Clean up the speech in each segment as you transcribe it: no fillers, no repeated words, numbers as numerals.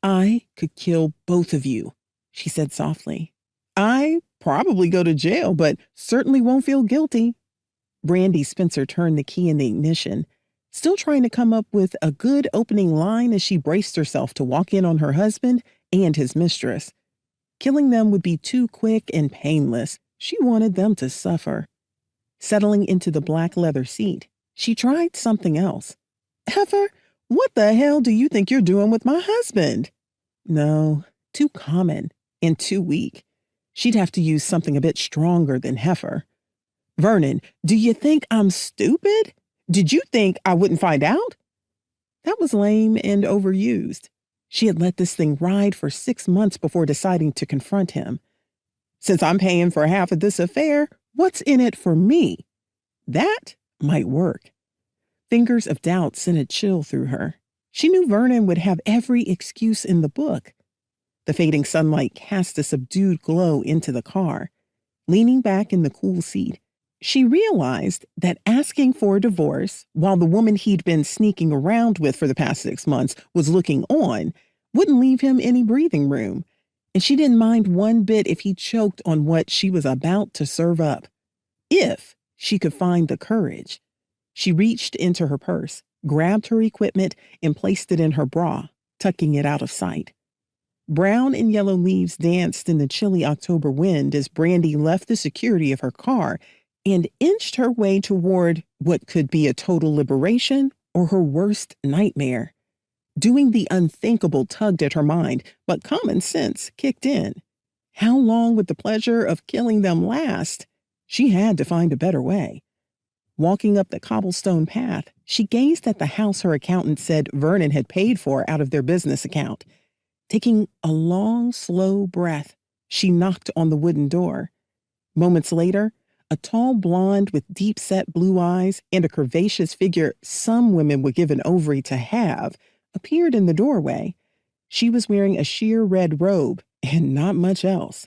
I could kill both of you, she said softly. I probably go to jail, but certainly won't feel guilty. Brandi Spencer turned the key in the ignition, still trying to come up with a good opening line as she braced herself to walk in on her husband and his mistress. Killing them would be too quick and painless. She wanted them to suffer. Settling into the black leather seat, she tried something else. Heifer, what the hell do you think you're doing with my husband? No, too common and too weak. She'd have to use something a bit stronger than heifer. Vernon, do you think I'm stupid? Did you think I wouldn't find out? That was lame and overused. She had let this thing ride for 6 months before deciding to confront him. Since I'm paying for half of this affair, what's in it for me? That might work. Fingers of doubt sent a chill through her. She knew Vernon would have every excuse in the book. The fading sunlight cast a subdued glow into the car. Leaning back in the cool seat, she realized that asking for a divorce while the woman he'd been sneaking around with for the past 6 months was looking on wouldn't leave him any breathing room, and she didn't mind one bit if he choked on what she was about to serve up. If she could find the courage. She reached into her purse, grabbed her equipment, and placed it in her bra, tucking it out of sight. Brown and yellow leaves danced in the chilly October wind as Brandi left the security of her car and inched her way toward what could be a total liberation or her worst nightmare. Doing the unthinkable tugged at her mind, but common sense kicked in. How long would the pleasure of killing them last? She had to find a better way. Walking up the cobblestone path, she gazed at the house her accountant said Vernon had paid for out of their business account. Taking a long, slow breath, she knocked on the wooden door. Moments later, a tall blonde with deep-set blue eyes and a curvaceous figure some women would give an ovary to have appeared in the doorway. She was wearing a sheer red robe and not much else.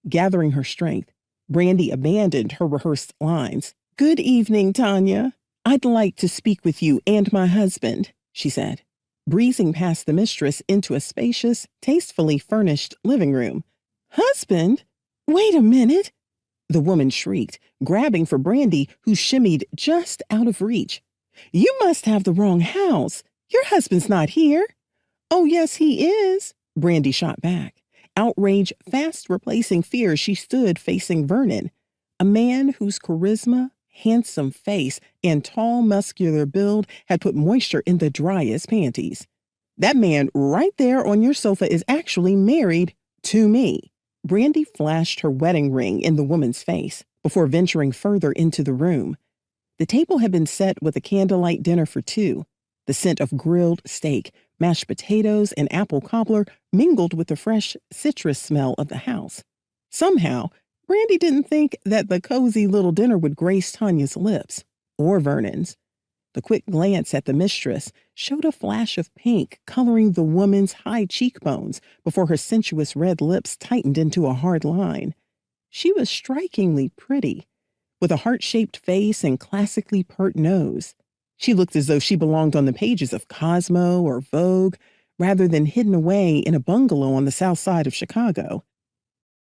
Gathering her strength, Brandi abandoned her rehearsed lines. "Good evening, Tanya. I'd like to speak with you and my husband," she said, breezing past the mistress into a spacious, tastefully furnished living room. "Husband? Wait a minute," the woman shrieked, grabbing for Brandi, who shimmied just out of reach. "You must have the wrong house. Your husband's not here." "Oh, yes, he is," Brandi shot back. Outrage fast replacing fear, she stood facing Vernon, a man whose charisma, handsome face, and tall, muscular build had put moisture in the driest panties. "That man right there on your sofa is actually married to me." Brandi flashed her wedding ring in the woman's face before venturing further into the room. The table had been set with a candlelight dinner for two. The scent of grilled steak, mashed potatoes, and apple cobbler mingled with the fresh citrus smell of the house. Somehow, Brandi didn't think that the cozy little dinner would grace Tanya's lips, or Vernon's. The quick glance at the mistress showed a flash of pink coloring the woman's high cheekbones before her sensuous red lips tightened into a hard line. She was strikingly pretty, with a heart-shaped face and classically pert nose. She looked as though she belonged on the pages of Cosmo or Vogue, rather than hidden away in a bungalow on the south side of Chicago.